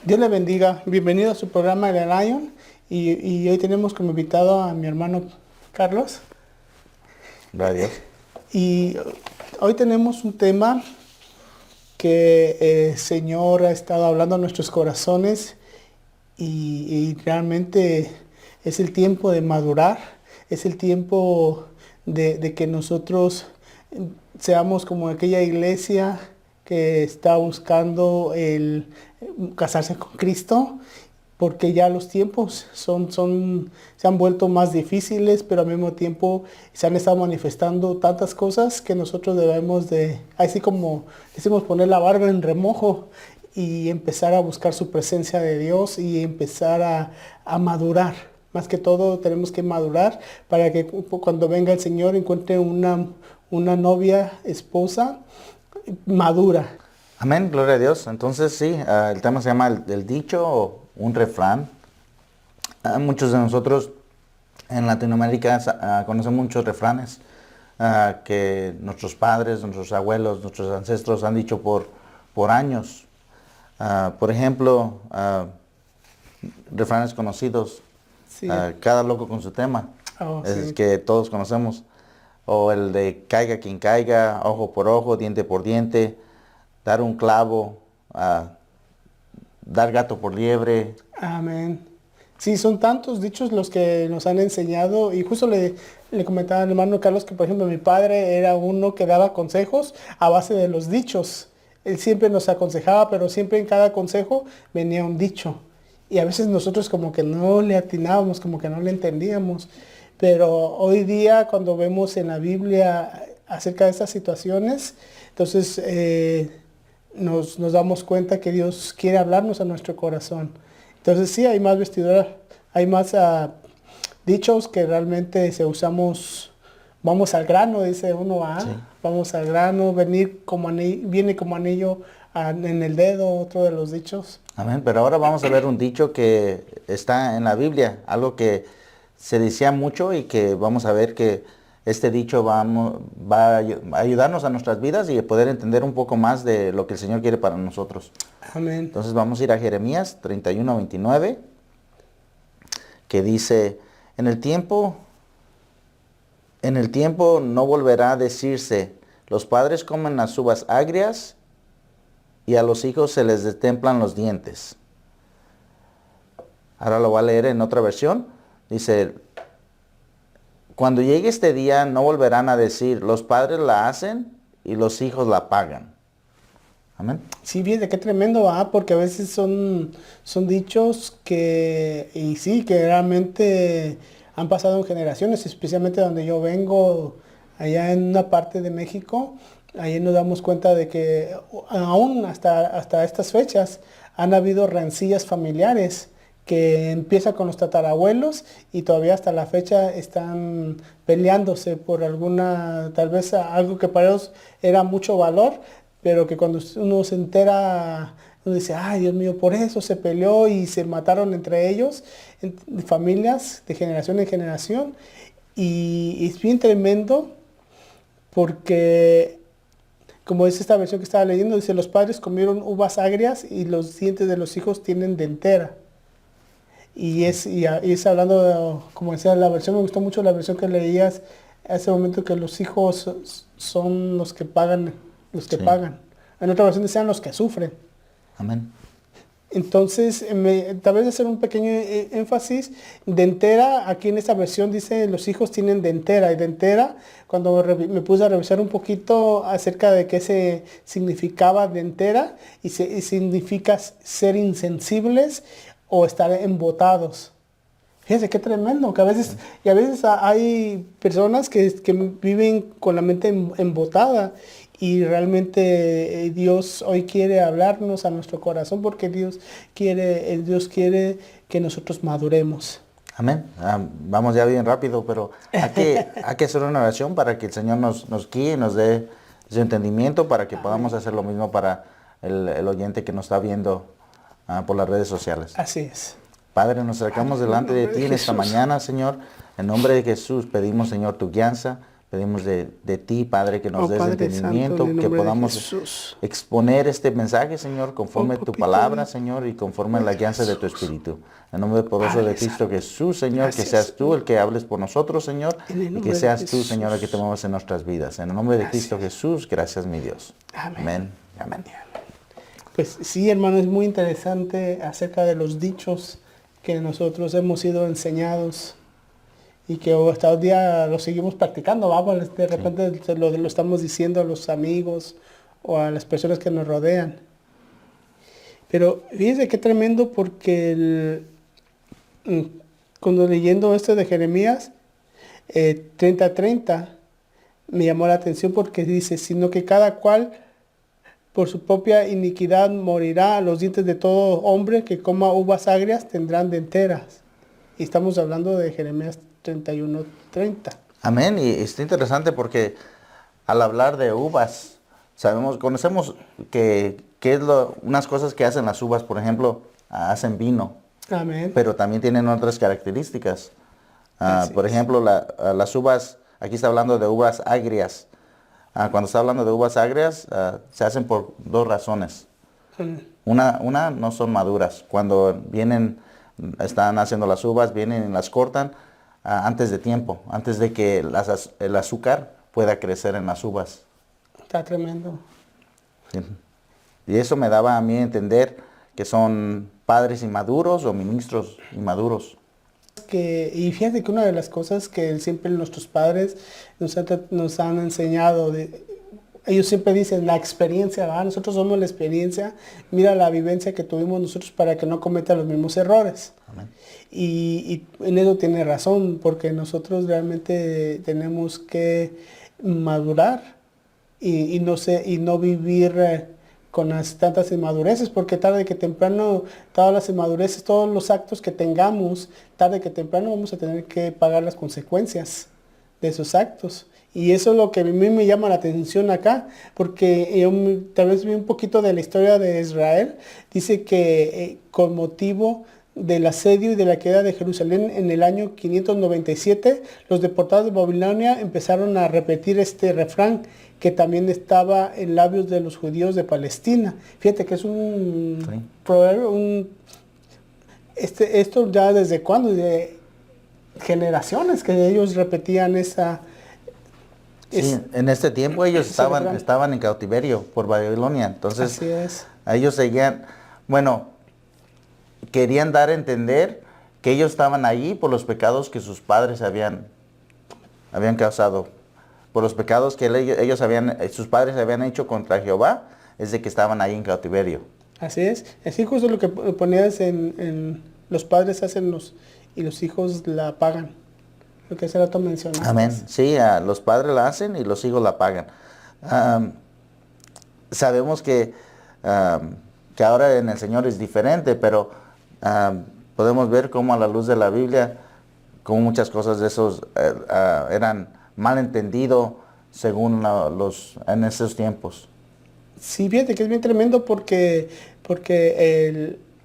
Dios le bendiga. Bienvenido a su programa The Lion. Y hoy tenemos como invitado a mi hermano Carlos. Gracias. Y hoy tenemos un tema que el Señor ha estado hablando a nuestros corazones y realmente es el tiempo de madurar, es el tiempo de que nosotros seamos como aquella iglesia que está buscando el casarse con Cristo, porque ya los tiempos se han vuelto más difíciles, pero al mismo tiempo se han estado manifestando tantas cosas que nosotros debemos de, así como decimos, poner la barba en remojo y empezar a buscar su presencia de Dios y empezar a madurar. Más que todo tenemos que madurar para que cuando venga el Señor encuentre una novia, esposa madura. Amén, gloria a Dios. Entonces sí, el tema se llama el dicho o un refrán. Muchos de nosotros en Latinoamérica conocemos muchos refranes que nuestros padres, nuestros abuelos, nuestros ancestros han dicho por años. Por ejemplo, refranes conocidos, Sí. cada loco con su tema, es Sí. que todos conocemos. O el de caiga quien caiga, ojo por ojo, diente por diente, dar un clavo, dar gato por liebre. Amén. Sí, son tantos dichos los que nos han enseñado y justo le comentaba al hermano Carlos que, por ejemplo, mi padre era uno que daba consejos a base de los dichos. Él siempre nos aconsejaba, pero siempre en cada consejo venía un dicho. Y a veces nosotros como que no le atinábamos, como que no le entendíamos. Pero hoy día cuando vemos en la Biblia acerca de estas situaciones, entonces nos damos cuenta que Dios quiere hablarnos a nuestro corazón. Entonces sí, hay más vestidura, hay más dichos que realmente se usamos, vamos al grano, dice uno, Sí. vamos al grano, viene como anillo en el dedo, otro de los dichos. Amén. Pero ahora vamos a ver un dicho que está en la Biblia, algo que se decía mucho y que vamos a ver que este dicho va a ayudarnos a nuestras vidas y poder entender un poco más de lo que el Señor quiere para nosotros. Amén. Entonces vamos a ir a Jeremías 31:29, que dice, en el tiempo no volverá a decirse, los padres comen las uvas agrias y a los hijos se les destemplan los dientes. Ahora lo voy a leer en otra versión. Dice, cuando llegue este día no volverán a decir, los padres la hacen y los hijos la pagan. Amén. Sí, fíjate qué tremendo, porque a veces son dichos y sí, que realmente han pasado en generaciones, especialmente donde yo vengo, allá en una parte de México, ahí nos damos cuenta de que aún hasta estas fechas han habido rencillas familiares que empieza con los tatarabuelos y todavía hasta la fecha están peleándose por tal vez algo que para ellos era mucho valor, pero que cuando uno se entera, uno dice, ay Dios mío, por eso se peleó y se mataron entre ellos, familias de generación en generación. Y es bien tremendo porque, como dice esta versión que estaba leyendo, dice, los padres comieron uvas agrias y los dientes de los hijos tienen dentera. Y es hablando, como decía la versión, me gustó mucho la versión que leías hace un momento, que los hijos son los que pagan, Sí. En otra versión decían los que sufren. Amén. Entonces, tal vez hacer un pequeño énfasis, dentera, aquí en esta versión dice los hijos tienen dentera, y dentera, cuando me puse a revisar un poquito acerca de qué se significaba dentera, y significa ser insensibles o estar embotados. Fíjense qué tremendo, que a veces hay personas que viven con la mente embotada y realmente Dios hoy quiere hablarnos a nuestro corazón porque Dios quiere que nosotros maduremos. Amén. Vamos ya bien rápido, pero hay que hacer una oración para que el Señor nos guíe, nos dé su entendimiento para que podamos hacer lo mismo para el oyente que nos está viendo por las redes sociales. Así es. Padre, nos acercamos delante de ti en esta mañana, Señor. En nombre de Jesús pedimos, Señor, tu guianza. Pedimos de ti, Padre, que nos Oh des Padre Santo, entendimiento, en el que nombre de podamos Jesús. exponer este mensaje, Señor, conforme Oh a tu papito palabra, lindo. Señor, y conforme a la Gloria a guianza de tu Jesús. Espíritu. En nombre poderoso de Padre Cristo Santo. Jesús, Señor, que Gracias, seas tú Señor. el que hables por nosotros, Señor, En el y que nombre de seas tú, Señor, el que te Jesús. muevas en nuestras vidas. En el nombre de Cristo Gracias. Jesús, gracias, mi Dios. Amén. Amén. Amén. Pues sí, hermano, es muy interesante acerca de los dichos que nosotros hemos sido enseñados y que hasta hoy día lo seguimos practicando. Vamos, de repente lo estamos diciendo a los amigos o a las personas que nos rodean. Pero fíjense qué tremendo porque cuando leyendo esto de Jeremías 30:30 me llamó la atención porque dice, sino que cada cual por su propia iniquidad morirá, los dientes de todo hombre que coma uvas agrias tendrán denteras. Y estamos hablando de Jeremías 31:30. Amén. Y está interesante porque al hablar de uvas, conocemos que es unas cosas que hacen las uvas, por ejemplo, hacen vino, Amén. pero también tienen otras características. Así Por es. ejemplo, las uvas, aquí está hablando de uvas agrias. Cuando está hablando de uvas agrias, se hacen por dos razones. Mm, Una, no son maduras. Cuando están haciendo las uvas, vienen y las cortan antes de tiempo, antes de que el azúcar pueda crecer en las uvas. Está tremendo. ¿Sí? Y eso me daba a mí a entender que son padres inmaduros o ministros inmaduros. Y fíjate que una de las cosas que siempre nuestros padres nos han enseñado, ellos siempre dicen la experiencia, ¿verdad? Nosotros somos la experiencia, mira la vivencia que tuvimos nosotros para que no cometan los mismos errores. Amén. Y en eso tiene razón, porque nosotros realmente tenemos que madurar y no vivir con tantas inmadureces, porque tarde que temprano, todas las inmadureces, todos los actos que tengamos, tarde que temprano vamos a tener que pagar las consecuencias de esos actos. Y eso es lo que a mí me llama la atención acá, porque yo tal vez vi un poquito de la historia de Israel. Dice que con motivo del asedio y de la queda de Jerusalén en el año 597, los deportados de Babilonia empezaron a repetir este refrán que también estaba en labios de los judíos de Palestina. Fíjate que es un Sí. proverbio, esto ya desde cuándo, de generaciones que ellos repetían esa... Sí, en este tiempo ellos ese refrán. estaban en cautiverio por Babilonia. Entonces, Así es. ellos seguían, querían dar a entender que ellos estaban allí por los pecados que sus padres habían causado. Por los pecados que sus padres habían hecho contra Jehová, es de que estaban ahí en cautiverio. Así es. Así justo lo que ponías en los padres hacen y los hijos la pagan. Lo que hace rato mencionaste. Amén. Sí, los padres la hacen y los hijos la pagan. Sabemos que ahora en el Señor es diferente, pero podemos ver cómo a la luz de la Biblia, cómo muchas cosas de esos eran mal entendido según en esos tiempos. Sí, fíjate que es bien tremendo porque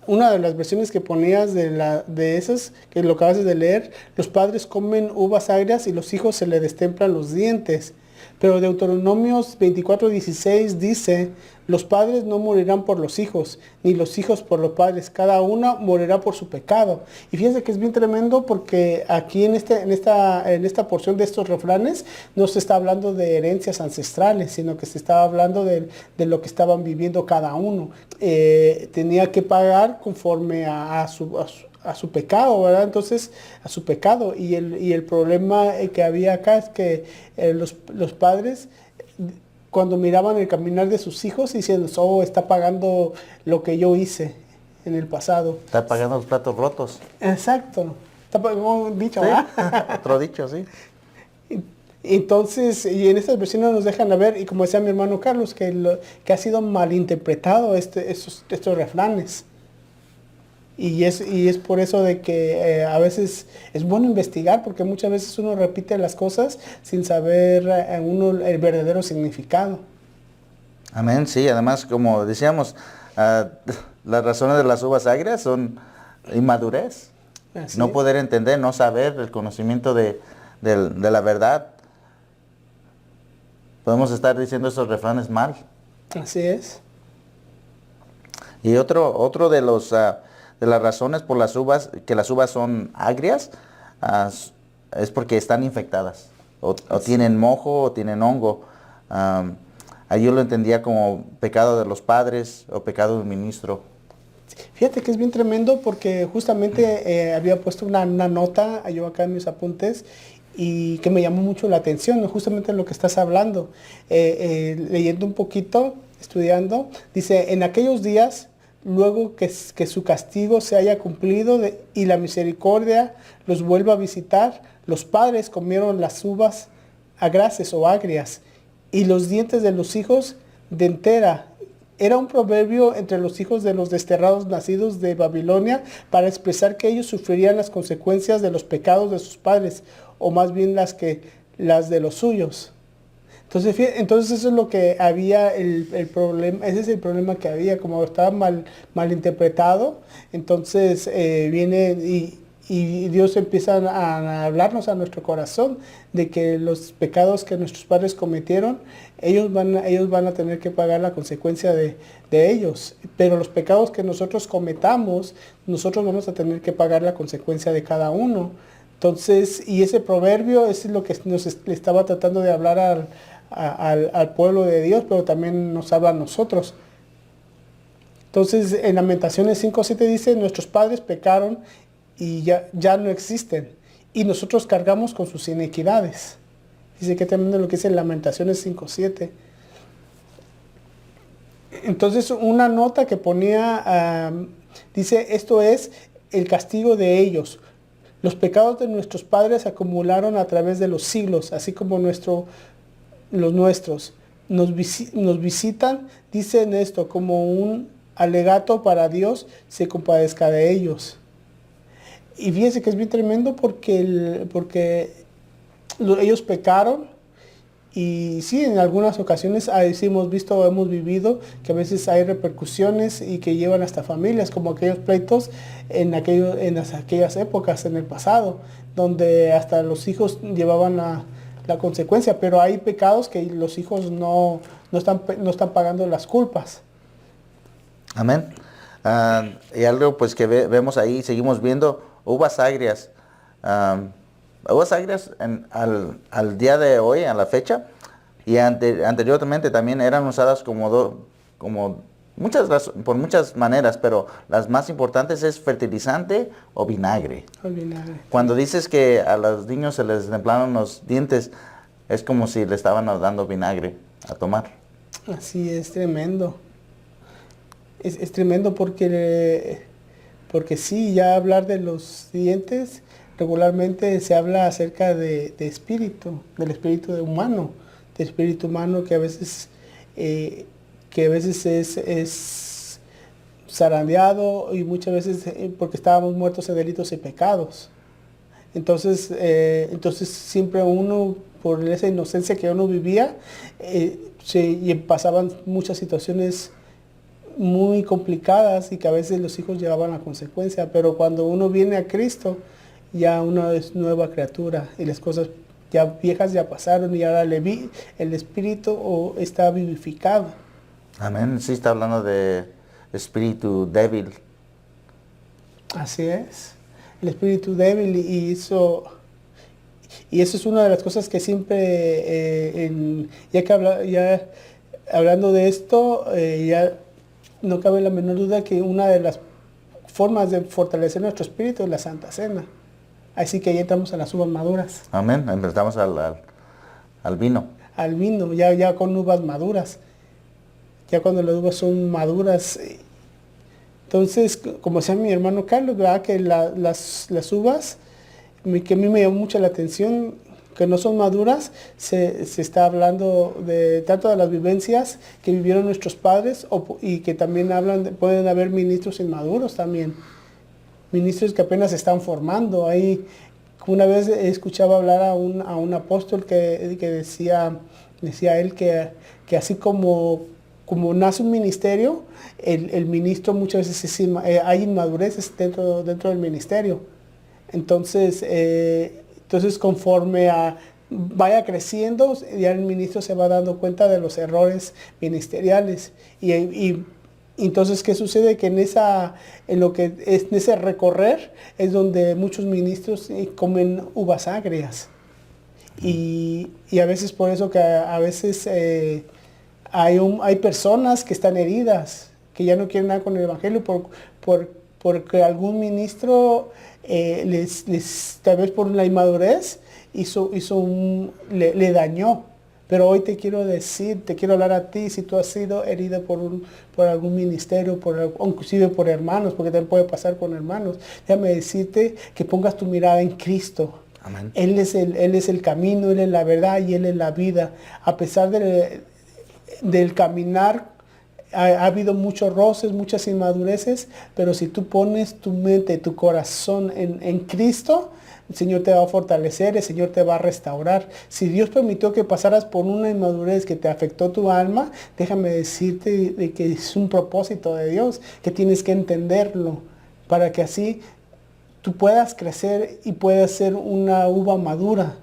una de las versiones que ponías de esas, que lo acabas de leer, los padres comen uvas agrias y los hijos se le destemplan los dientes. Pero Deuteronomios 24:16 dice, los padres no morirán por los hijos, ni los hijos por los padres, cada uno morirá por su pecado. Y fíjense que es bien tremendo porque aquí en esta porción de estos refranes no se está hablando de herencias ancestrales, sino que se estaba hablando de lo que estaban viviendo cada uno. Tenía que pagar conforme a su pecado, ¿verdad? Entonces, a su pecado. Y el problema que había acá es que los padres, cuando miraban el caminar de sus hijos, diciendo, está pagando lo que yo hice en el pasado. Está pagando los platos rotos. Exacto. Está pagando un dicho, Sí, ¿verdad? otro dicho, sí. Entonces, y en estas versiones nos dejan ver, y como decía mi hermano Carlos, que ha sido malinterpretado estos refranes. Y es por eso de que a veces es bueno investigar, porque muchas veces uno repite las cosas sin saber el verdadero significado. Amén, sí. Además, como decíamos, las razones de las uvas agrias son inmadurez. Así No es. poder entender, no saber el conocimiento de la verdad. podemos estar diciendo esos refranes mal. Así es. Y otro de de las razones por que las uvas son agrias, es porque están infectadas, o tienen mojo, o tienen hongo. Ahí yo lo entendía como pecado de los padres o pecado del ministro. Fíjate que es bien tremendo porque justamente había puesto una nota yo acá en mis apuntes y que me llamó mucho la atención, ¿no? Justamente en lo que estás hablando. Leyendo un poquito, estudiando, dice, en aquellos días, luego que su castigo se haya cumplido y la misericordia los vuelva a visitar, los padres comieron las uvas agraces o agrias y los dientes de los hijos de entera. Era un proverbio entre los hijos de los desterrados nacidos de Babilonia para expresar que ellos sufrirían las consecuencias de los pecados de sus padres, o más bien las de los suyos. Entonces eso es lo que había, el problema, ese es el problema que había, como estaba mal interpretado, entonces viene y Dios empieza a hablarnos a nuestro corazón de que los pecados que nuestros padres cometieron, ellos van a tener que pagar la consecuencia de ellos. Pero los pecados que nosotros cometamos, nosotros vamos a tener que pagar la consecuencia de cada uno. Entonces, y ese proverbio es lo que le estaba tratando de hablar al pueblo de Dios, pero también nos habla a nosotros. Entonces, en Lamentaciones 5:7 dice, nuestros padres pecaron y ya no existen, y nosotros cargamos con sus iniquidades. Dice que también lo que dice en Lamentaciones 5:7. Entonces una nota que ponía, dice, esto es el castigo de ellos. Los pecados de nuestros padres se acumularon a través de los siglos, así como los nuestros. Nos visitan, dicen esto, como un alegato para Dios se compadezca de ellos. Y fíjense que es bien tremendo porque ellos pecaron y sí, en algunas ocasiones sí hemos vivido que a veces hay repercusiones y que llevan hasta familias, como aquellos pleitos en aquellas épocas en el pasado, donde hasta los hijos llevaban la consecuencia, pero hay pecados que los hijos no están pagando las culpas. Amén. Y algo pues que vemos ahí, seguimos viendo, uvas agrias. Uvas agrias al día de hoy, a la fecha, y anteriormente también eran usadas por muchas maneras, pero las más importantes es fertilizante o vinagre. El vinagre. Cuando dices que a los niños se les templaron los dientes, es como si le estaban dando vinagre a tomar. Así es, tremendo. Es tremendo porque sí, ya hablar de los dientes, regularmente se habla acerca de espíritu, del espíritu humano, del espíritu humano que a veces es zarandeado y muchas veces porque estábamos muertos en delitos y pecados. Entonces siempre uno, por esa inocencia que uno vivía, y pasaban muchas situaciones muy complicadas y que a veces los hijos llevaban la consecuencia, pero cuando uno viene a Cristo, ya uno es nueva criatura y las cosas ya viejas ya pasaron y ahora el espíritu está vivificado. Amén. Sí está hablando de espíritu débil. Así es, el espíritu débil y eso es una de las cosas que siempre, ya hablando de esto, ya no cabe la menor duda que una de las formas de fortalecer nuestro espíritu es la Santa Cena. Así que ahí entramos a las uvas maduras. Amén. Empezamos al vino. Al vino, ya con uvas maduras. Ya cuando las uvas son maduras. Entonces, como decía mi hermano Carlos, ¿verdad? Que las uvas, que a mí me llamó mucho la atención, que no son maduras, se está hablando de tanto de las vivencias que vivieron nuestros padres y que también pueden haber ministros inmaduros también, ministros que apenas se están formando. Ahí una vez escuchaba hablar a un apóstol que decía él que así como nace un ministerio, el ministro muchas veces hay inmadureces dentro del ministerio. Entonces conforme vaya creciendo, ya el ministro se va dando cuenta de los errores ministeriales. Y entonces, ¿qué sucede? Que en ese recorrer es donde muchos ministros comen uvas agrias. Y a veces por eso que a veces hay personas que están heridas, que ya no quieren nada con el Evangelio porque algún ministro tal vez por la inmadurez, le dañó. Pero hoy te quiero decir, te quiero hablar a ti, si tú has sido herido por algún ministerio, inclusive por hermanos, porque también puede pasar con hermanos. Déjame decirte que pongas tu mirada en Cristo. Amén. Él es el camino, Él es la verdad y Él es la vida. A pesar del caminar, ha habido muchos roces, muchas inmadureces, pero si tú pones tu mente, tu corazón en Cristo, el Señor te va a fortalecer, el Señor te va a restaurar. Si Dios permitió que pasaras por una inmadurez que te afectó tu alma, déjame decirte de que es un propósito de Dios, que tienes que entenderlo, para que así tú puedas crecer y puedas ser una uva madura,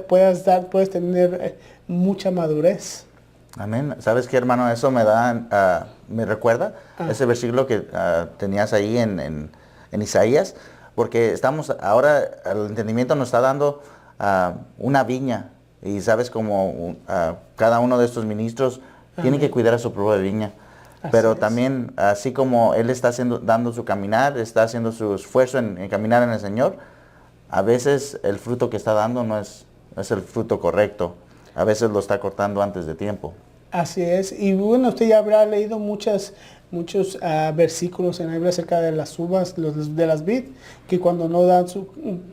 puedes tener mucha madurez. Amén. ¿Sabes qué, hermano? Eso me recuerda ese versículo que tenías ahí en Isaías, porque ahora el entendimiento nos está dando una viña, y sabes como cada uno de estos ministros tiene que cuidar a su propia viña. Pero también, así como Él está dando su caminar, está haciendo su esfuerzo en caminar en el Señor, a veces el fruto que está dando no es el fruto correcto. A veces lo está cortando antes de tiempo. Así es. Y bueno, usted ya habrá leído muchos versículos en la Biblia acerca de las uvas, de las vid, que cuando no dan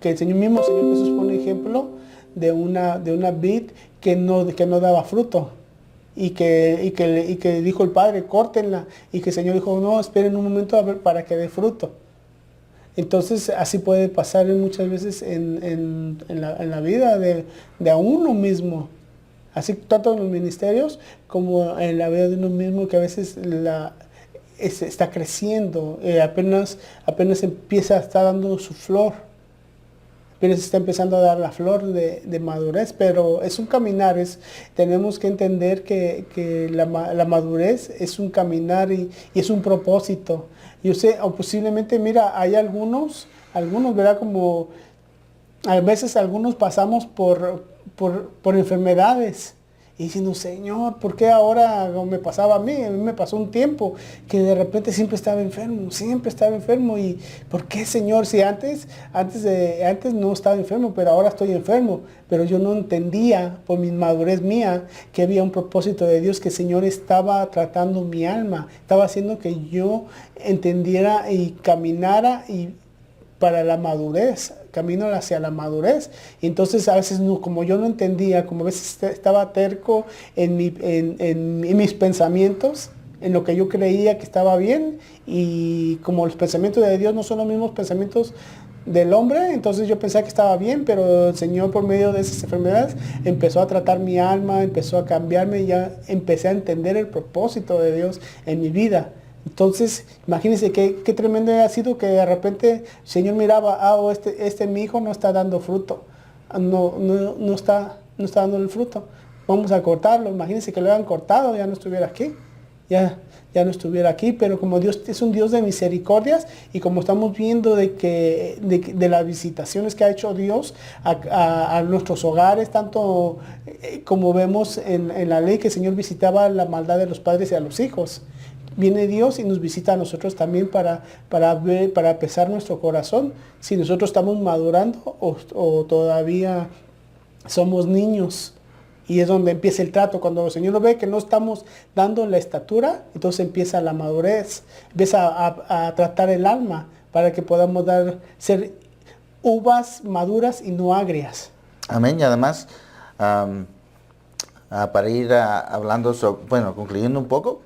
que el mismo Señor Jesús pone ejemplo de una vid que no daba fruto. Y que dijo el Padre, córtenla. Y que el Señor dijo, no, esperen un momento a ver para que dé fruto. Entonces, así puede pasar muchas veces en la vida de a uno mismo. Así tanto en los ministerios como en la vida de uno mismo, que a veces está creciendo, apenas empieza a estar dando su flor. Apenas está empezando a dar la flor de madurez, pero es un caminar, tenemos que entender que la madurez es un caminar y es un propósito. Yo sé, o posiblemente, mira, hay algunos, ¿verdad? Como a veces algunos pasamos por enfermedades. Y diciendo, Señor, ¿por qué ahora me pasaba a mí? A mí me pasó un tiempo que de repente siempre estaba enfermo. ¿Y por qué, Señor? Si antes no estaba enfermo, pero ahora estoy enfermo. Pero yo no entendía, por mi inmadurez mía, que había un propósito de Dios, que el Señor estaba tratando mi alma. Estaba haciendo que yo entendiera y caminara para la madurez, camino hacia la madurez. Y entonces a veces como yo no entendía, como a veces estaba terco en mis pensamientos, en lo que yo creía que estaba bien, y como los pensamientos de Dios no son los mismos pensamientos del hombre, entonces yo pensaba que estaba bien, pero el Señor, por medio de esas enfermedades, empezó a tratar mi alma, empezó a cambiarme, y ya empecé a entender el propósito de Dios en mi vida. Entonces, imagínense qué tremendo ha sido que de repente el Señor miraba, mi hijo no está dando fruto, no está dando el fruto, vamos a cortarlo. Imagínense que lo hayan cortado, ya no estuviera aquí, ya no estuviera aquí. Pero como Dios es un Dios de misericordias, y como estamos viendo de las visitaciones que ha hecho Dios a nuestros hogares, tanto como vemos en la ley, que el Señor visitaba la maldad de los padres y a los hijos. Viene Dios y nos visita a nosotros también para pesar nuestro corazón, si nosotros estamos madurando o todavía somos niños. Y es donde empieza el trato. Cuando el Señor nos ve que no estamos dando la estatura, entonces empieza la madurez, empieza a tratar el alma para que podamos ser uvas maduras y no agrias. Amén. Y además, para ir hablando, concluyendo un poco,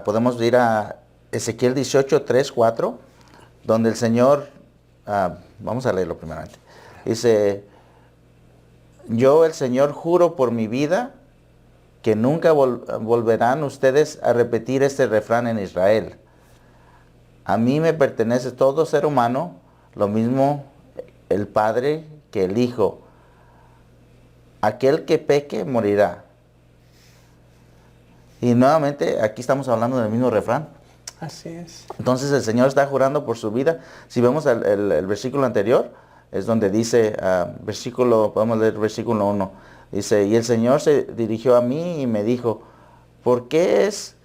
podemos ir a Ezequiel 18, 3, 4, donde el Señor, vamos a leerlo primeramente. Dice, yo el Señor juro por mi vida que nunca volverán ustedes a repetir este refrán en Israel. A mí me pertenece todo ser humano, lo mismo el Padre que el Hijo. aquel que peque morirá. Y nuevamente aquí estamos hablando del mismo refrán. Así es. Entonces el Señor está jurando por su vida. Si vemos el versículo anterior, es donde dice, podemos leer versículo 1. Dice, y el Señor se dirigió a mí y me dijo, ¿por qué es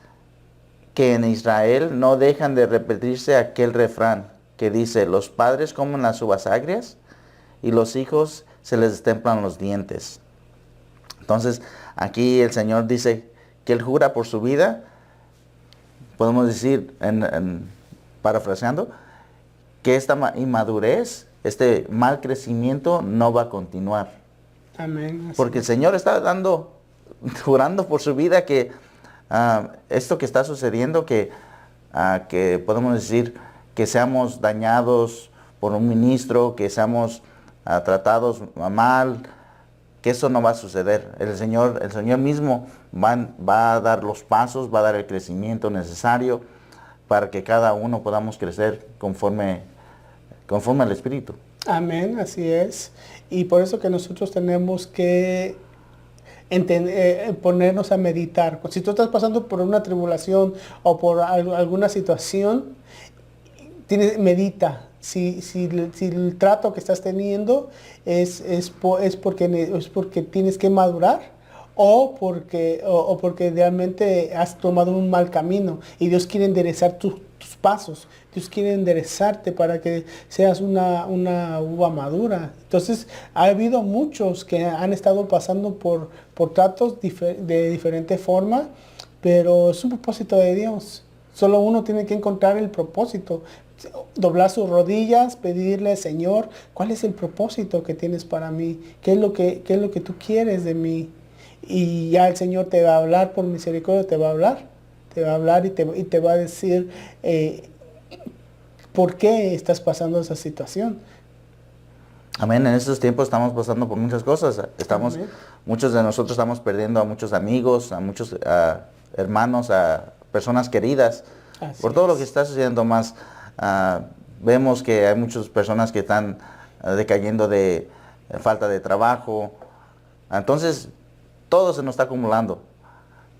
que en Israel no dejan de repetirse aquel refrán que dice, los padres comen las uvas agrias y los hijos se les destemplan los dientes? Entonces aquí el Señor dice que Él jura por su vida. Podemos decir, parafraseando, que esta inmadurez, este mal crecimiento no va a continuar. Amén. Porque el Señor está jurando por su vida que esto que está sucediendo, que podemos decir que seamos dañados por un ministro, que seamos tratados mal, que eso no va a suceder. El Señor mismo va a dar los pasos, va a dar el crecimiento necesario para que cada uno podamos crecer conforme al Espíritu. Amén, así es. Y por eso que nosotros tenemos que ponernos a meditar. Si tú estás pasando por una tribulación o por alguna situación, medita. Si el trato que estás teniendo es porque tienes que madurar o porque realmente has tomado un mal camino y Dios quiere enderezar tus pasos. Dios quiere enderezarte para que seas una uva madura. Entonces, ha habido muchos que han estado pasando por tratos de diferente forma, pero es un propósito de Dios. Solo uno tiene que encontrar el propósito. Doblar sus rodillas, pedirle, Señor, ¿cuál es el propósito que tienes para mí? ¿Qué es lo que tú quieres de mí? Y ya el Señor te va a hablar por misericordia, te va a hablar y te va a decir por qué estás pasando esa situación. Amén. En estos tiempos estamos pasando por muchas cosas. Muchos de nosotros estamos perdiendo a muchos amigos, a muchos hermanos, a personas queridas. Por todo lo que está sucediendo más. Vemos que hay muchas personas que están decayendo de falta de trabajo. Entonces, todo se nos está acumulando.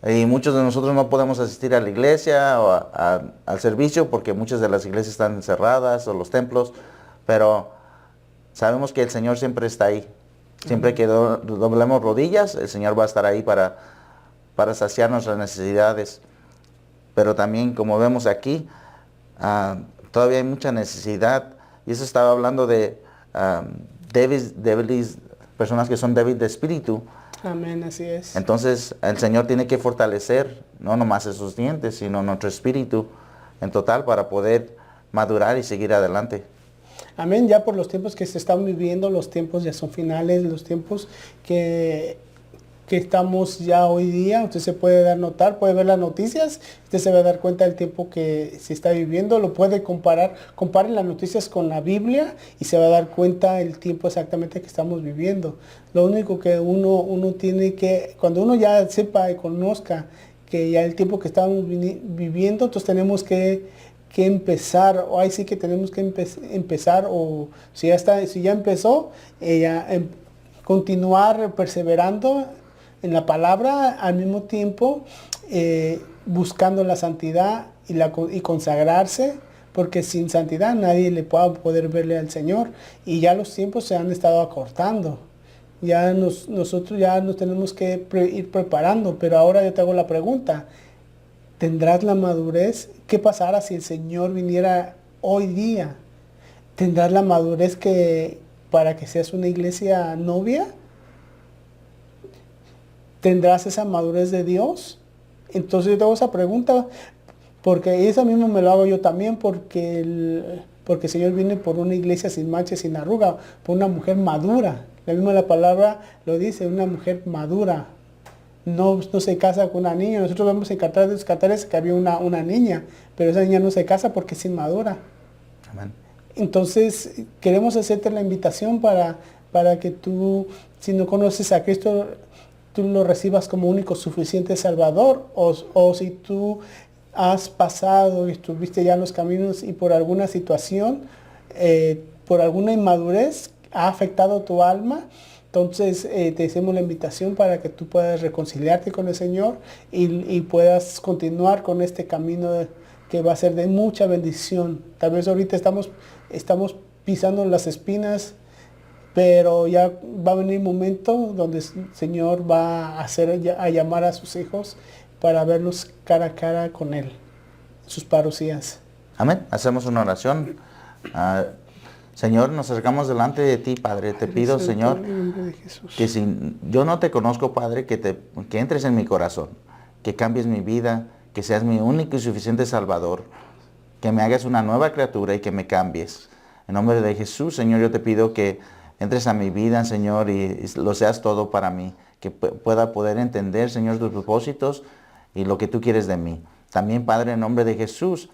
Y muchos de nosotros no podemos asistir a la iglesia o al servicio porque muchas de las iglesias están cerradas o los templos. Pero sabemos que el Señor siempre está ahí. Siempre que doblemos rodillas, el Señor va a estar ahí para saciar nuestras necesidades. Pero también, como vemos aquí, todavía hay mucha necesidad. Y eso estaba hablando de débiles, personas que son débiles de espíritu. Amén, así es. Entonces, el Señor tiene que fortalecer, no nomás esos dientes, sino nuestro espíritu en total para poder madurar y seguir adelante. Amén, ya por los tiempos que se están viviendo, los tiempos ya son finales, los tiempos que estamos ya hoy día. Usted se puede notar, puede ver las noticias, usted se va a dar cuenta del tiempo que se está viviendo, lo puede comparar, compare las noticias con la Biblia y se va a dar cuenta del tiempo exactamente que estamos viviendo. Lo único que uno tiene que, cuando uno ya sepa y conozca que ya el tiempo que estamos viviendo, entonces tenemos que empezar, o ahí sí que tenemos que empezar, o si ya empezó, continuar perseverando en la palabra, al mismo tiempo buscando la santidad y consagrarse, porque sin santidad nadie le pueda poder verle al Señor. Y ya los tiempos se han estado acortando. Ya nosotros ya nos tenemos que ir preparando, pero ahora yo te hago la pregunta, ¿tendrás la madurez? ¿Qué pasará si el Señor viniera hoy día? ¿Tendrás la madurez para que seas una iglesia novia? ¿Tendrás esa madurez de Dios? Entonces yo te hago esa pregunta, porque eso mismo me lo hago yo también, porque el Señor viene por una iglesia sin mancha, sin arruga, por una mujer madura. La palabra lo dice, una mujer madura. No se casa con una niña. Nosotros vemos en Catares que había una niña, pero esa niña no se casa porque es inmadura. Amén. Entonces, queremos hacerte la invitación para que tú, si no conoces a Cristo, tú lo recibas como único suficiente Salvador, o si tú has pasado y estuviste ya en los caminos y por alguna situación, por alguna inmadurez ha afectado tu alma. Entonces te hacemos la invitación para que tú puedas reconciliarte con el Señor y puedas continuar con este camino que va a ser de mucha bendición. Tal vez ahorita estamos pisando las espinas, pero ya va a venir un momento donde el Señor va a llamar a sus hijos para verlos cara a cara con Él, sus parucías. Amén. Hacemos una oración. Señor, nos acercamos delante de ti, Padre. Te pido, Señor, que si yo no te conozco, Padre, que entres en mi corazón, que cambies mi vida, que seas mi único y suficiente Salvador, que me hagas una nueva criatura y que me cambies. En nombre de Jesús, Señor, yo te pido que entres a mi vida, Señor, y lo seas todo para mí, que pueda poder entender, Señor, tus propósitos y lo que tú quieres de mí. También, Padre, en nombre de Jesús,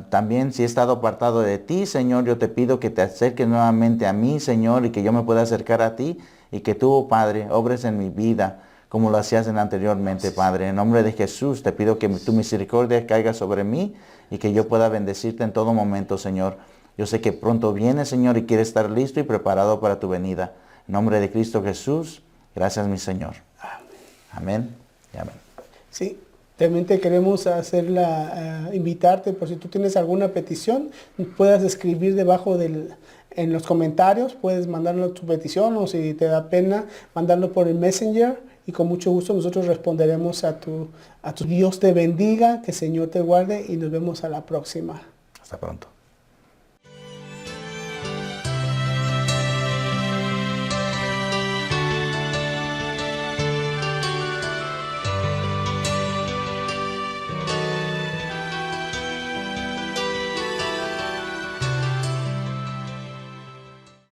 también si he estado apartado de ti, Señor, yo te pido que te acerques nuevamente a mí, Señor, y que yo me pueda acercar a ti y que tú, Padre, obres en mi vida como lo hacías anteriormente, Padre. En nombre de Jesús te pido que tu misericordia caiga sobre mí y que yo pueda bendecirte en todo momento, Señor. Yo sé que pronto vienes, Señor, y quieres estar listo y preparado para tu venida. En nombre de Cristo Jesús, gracias, mi Señor. Amén y amén. Sí. También te queremos invitarte, por si tú tienes alguna petición, puedas escribir debajo en los comentarios, puedes mandarnos tu petición, o si te da pena, mandarlo por el Messenger, y con mucho gusto nosotros responderemos a tu Dios te bendiga, que el Señor te guarde, y nos vemos a la próxima. Hasta pronto.